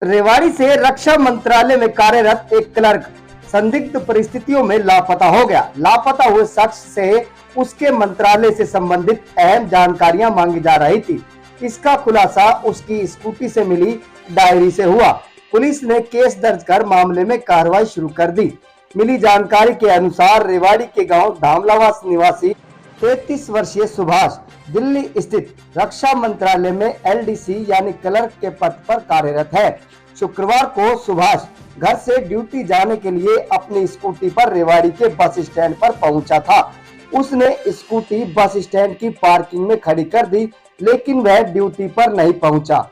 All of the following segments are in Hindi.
रेवाड़ी से रक्षा मंत्रालय में कार्यरत एक क्लर्क संदिग्ध परिस्थितियों में लापता हो गया। लापता हुए शख्स से उसके मंत्रालय से संबंधित अहम जानकारियां मांगी जा रही थी। इसका खुलासा उसकी स्कूटी से मिली डायरी से हुआ। पुलिस ने केस दर्ज कर मामले में कार्रवाई शुरू कर दी। मिली जानकारी के अनुसार रेवाड़ी के गांव धामलावास निवासी 33 वर्षीय सुभाष दिल्ली स्थित रक्षा मंत्रालय में एलडीसी यानी क्लर्क के पद पर कार्यरत है। शुक्रवार को सुभाष घर से ड्यूटी जाने के लिए अपनी स्कूटी पर रेवाड़ी के बस स्टैंड पर पहुंचा था। उसने स्कूटी बस स्टैंड की पार्किंग में खड़ी कर दी, लेकिन वह ड्यूटी पर नहीं पहुंचा।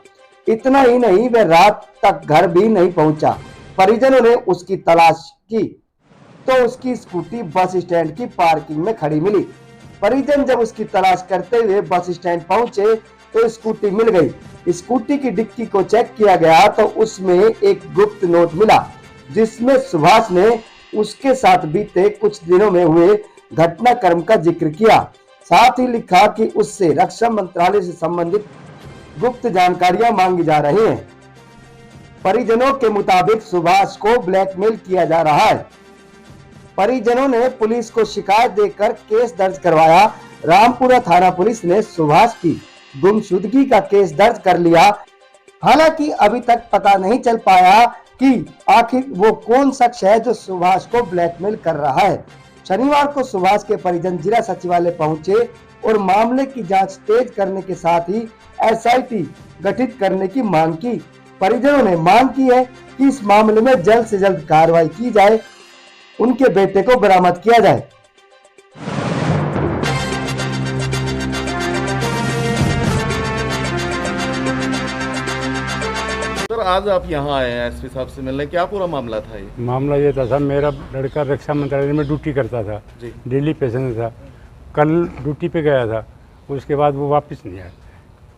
इतना ही नहीं, वह रात तक घर भी नहीं पहुंचा। परिजनों ने उसकी तलाश की तो उसकी स्कूटी बस स्टैंड की पार्किंग में खड़ी मिली। परिजन जब उसकी तलाश करते हुए बस स्टैंड पहुंचे तो स्कूटी मिल गई। स्कूटी की डिक्की को चेक किया गया तो उसमें एक गुप्त नोट मिला, जिसमें सुभाष ने उसके साथ बीते कुछ दिनों में हुए घटनाक्रम का जिक्र किया। साथ ही लिखा कि उससे रक्षा मंत्रालय से संबंधित गुप्त जानकारियां मांगी जा रही हैं। परिजनों के मुताबिक सुभाष को ब्लैकमेल किया जा रहा है। परिजनों ने पुलिस को शिकायत देकर केस दर्ज करवाया। रामपुरा थाना पुलिस ने सुभाष की गुमशुदगी का केस दर्ज कर लिया। हालांकि अभी तक पता नहीं चल पाया कि आखिर वो कौन शख्स है जो सुभाष को ब्लैकमेल कर रहा है। शनिवार को सुभाष के परिजन जिला सचिवालय पहुंचे और मामले की जांच तेज करने के साथ ही एसआईटी गठित करने की मांग की। परिजनों ने मांग की है कि इस मामले में जल्द से जल्द कार्रवाई की जाए, उनके बेटे को बरामद किया जाए। सर, आज आप यहाँ आए हैं एसपी साहब से मिलने, क्या पूरा मामला था ये? मामला ये था सर, मेरा लड़का रक्षा मंत्रालय में ड्यूटी करता था, दिल्ली पेशेंट था। कल ड्यूटी पे गया था, उसके बाद वो वापस नहीं आया।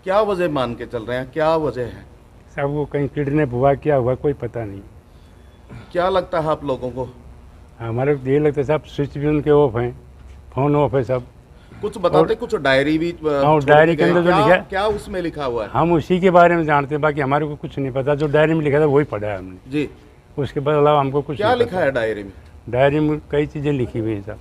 क्या वजह मान के चल रहे हैं, क्या वजह है? सब वो कहीं किडनैप हुआ, क्या हुआ कोई पता नहीं। क्या लगता है आप लोगों को? हमारे को ये लगता है सब स्विच भी उनके ऑफ हैं, फोन ऑफ है सब। कुछ बताते, कुछ डायरी भी डायरी के अंदर जो लिखा है, क्या उसमें लिखा हुआ है? हम उसी के बारे में जानते हैं, बाकी हमारे को कुछ नहीं पता। जो डायरी में लिखा था वही पढ़ा है हमने जी। उसके बाद अलावा हमको कुछ क्या लिखा है डायरी में? डायरी में कई चीज़ें लिखी हुई हैं सब।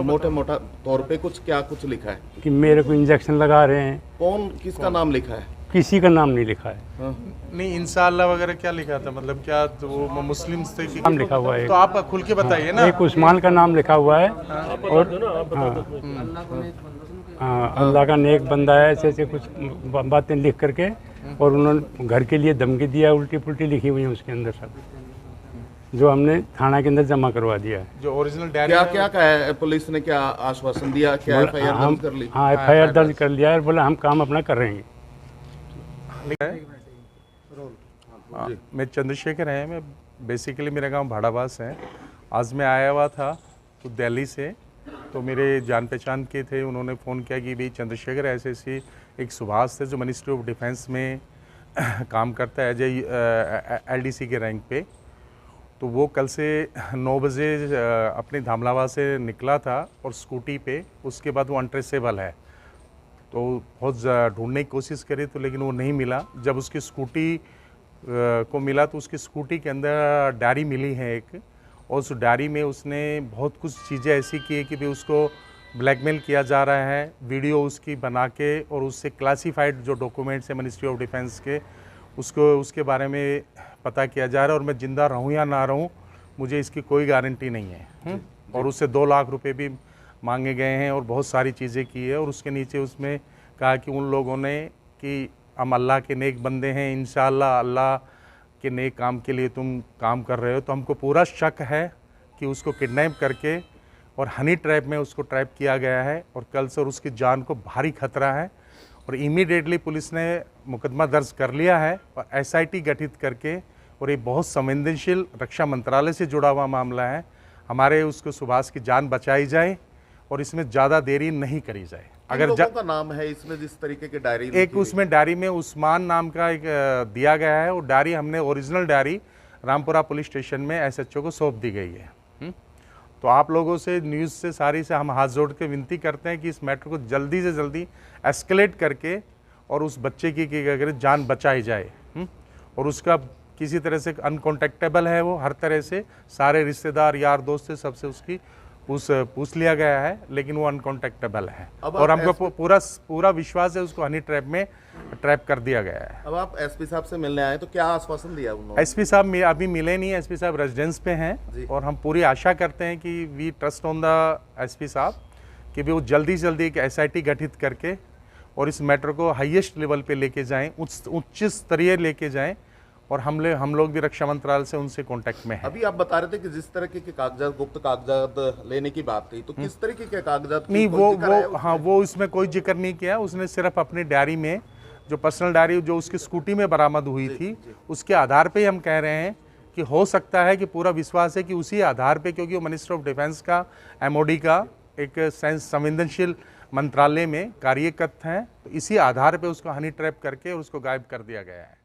मोटे मोटा तौर पे कुछ क्या कुछ लिखा है कि मेरे को इंजेक्शन लगा रहे हैं। कौन, किसका नाम लिखा है? किसी का नाम नहीं लिखा है। हाँ। नहीं, इंशाअल्लाह वगैरह क्या लिखा था, मतलब क्या तो वो मुस्लिम थे कि नाम लिखा हुआ है। तो आप खुल के बताइए ना। एक उस्मान का नाम लिखा हुआ है और हाँ, अल्लाह का नेक बंदा है, ऐसे ऐसे कुछ बातें लिख करके, और उन्होंने घर के लिए धमकी दिया, उल्टी पुल्टी लिखी हुई है उसके अंदर सब, जो हमने थाना के अंदर जमा करवा दिया है। जो ओरिजिनल डायरी क्या क्या कहा है पुलिस ने, क्या आश्वासन दिया, क्या एफआईआर दर्ज कर ली? हाँ, एफआईआर दर्ज कर लिया है, बोला हम काम अपना कर रहे हैं। मैं चंद्रशेखर है, मैं बेसिकली मेरा गांव भाड़ावास है। आज मैं आया हुआ था तो दिल्ली से, तो मेरे जान पहचान के थे, उन्होंने फ़ोन किया कि भाई चंद्रशेखर ऐसे ऐसी एक सुभाष थे जो मिनिस्ट्री ऑफ डिफेंस में काम करता है एलडीसी के रैंक पे। तो वो कल से 9 बजे अपने धामलावा से निकला था और स्कूटी पे, उसके बाद वो अनट्रेसेबल है। तो बहुत ढूंढने की कोशिश करी तो लेकिन वो नहीं मिला। जब उसकी स्कूटी को मिला तो उसकी स्कूटी के अंदर डायरी मिली है एक, और उस डायरी में उसने बहुत कुछ चीज़ें ऐसी की है कि भाई उसको ब्लैकमेल किया जा रहा है, वीडियो उसकी बना के, और उससे क्लासिफाइड जो डॉक्यूमेंट्स है मिनिस्ट्री ऑफ डिफेंस के, उसके बारे में पता किया जा रहा है। और मैं ज़िंदा रहूँ या ना रहूँ, मुझे इसकी कोई गारंटी नहीं है। और उससे 2 लाख रुपए भी मांगे गए हैं और बहुत सारी चीज़ें की है। और उसके नीचे उसमें कहा कि उन लोगों ने कि हम अल्लाह के नेक बंदे हैं, इंशाअल्लाह अल्लाह के नेक काम के लिए तुम काम कर रहे हो। तो हमको पूरा शक है कि उसको किडनैप करके और हनी ट्रैप में उसको ट्रैप किया गया है, और कल से उसकी जान को भारी खतरा है। और इमीडिएटली पुलिस ने मुकदमा दर्ज कर लिया है और एसआईटी गठित करके, और ये बहुत संवेदनशील रक्षा मंत्रालय से जुड़ा हुआ मामला है। हमारे उसको सुभाष की जान बचाई जाए और इसमें ज़्यादा देरी नहीं करी जाए। अगर लोगों का नाम है इसमें, जिस तरीके के डायरी एक उसमें डायरी में उस्मान नाम का एक दिया गया है, और डायरी हमने original diary Rampura police station में एसएचओ को सौंप दी गई है। तो आप लोगों से, न्यूज़ से, सारी से हम हाथ जोड़ के विनती करते हैं कि इस मैटर को जल्दी से जल्दी एस्केलेट करके और उस बच्चे की अगर जान बचाई जाए। और उसका किसी तरह से अनकॉन्टेक्टेबल है वो, हर तरह से सारे रिश्तेदार यार दोस्त से सबसे उसकी पूछ लिया गया है, लेकिन वो अनकॉन्टेक्टेबल है और हमको पूरा विश्वास है उसको हनी ट्रैप में ट्रैप कर दिया गया है। अब आप एसपी साहब से मिलने आए तो क्या आश्वासन दिया उन्होंने? एसपी साहब अभी मिले नहीं, एसपी साहब रेजिडेंस पे हैं और हम पूरी आशा करते हैं कि we trust on the SP साहब कि भी वो जल्दी से जल्दी एक एसआईटी गठित करके और इस मैटर को हाईएस्ट लेवल पे लेके जाएं, उच्च स्तरीय लेके जाएं और हम लोग भी रक्षा मंत्रालय से उनसे कांटेक्ट में हैं। अभी आप बता रहे थे कि जिस तरह के कागजात, गुप्त कागजात लेने की बात कही, तो किस तरीके के कागजात? नहीं, वो इसमें कोई जिक्र नहीं किया उसने, सिर्फ अपनी डायरी में जो पर्सनल डायरी जो उसकी स्कूटी में बरामद हुई थी उसके आधार पे हम कह रहे हैं कि हो सकता है कि पूरा विश्वास है कि उसी आधार पे, क्योंकि वो मिनिस्टर ऑफ डिफेंस का एमओडी का एक संवेदनशील मंत्रालय में कार्यरत हैं, तो इसी आधार पे उसको हनी ट्रैप करके और उसको गायब कर दिया गया है।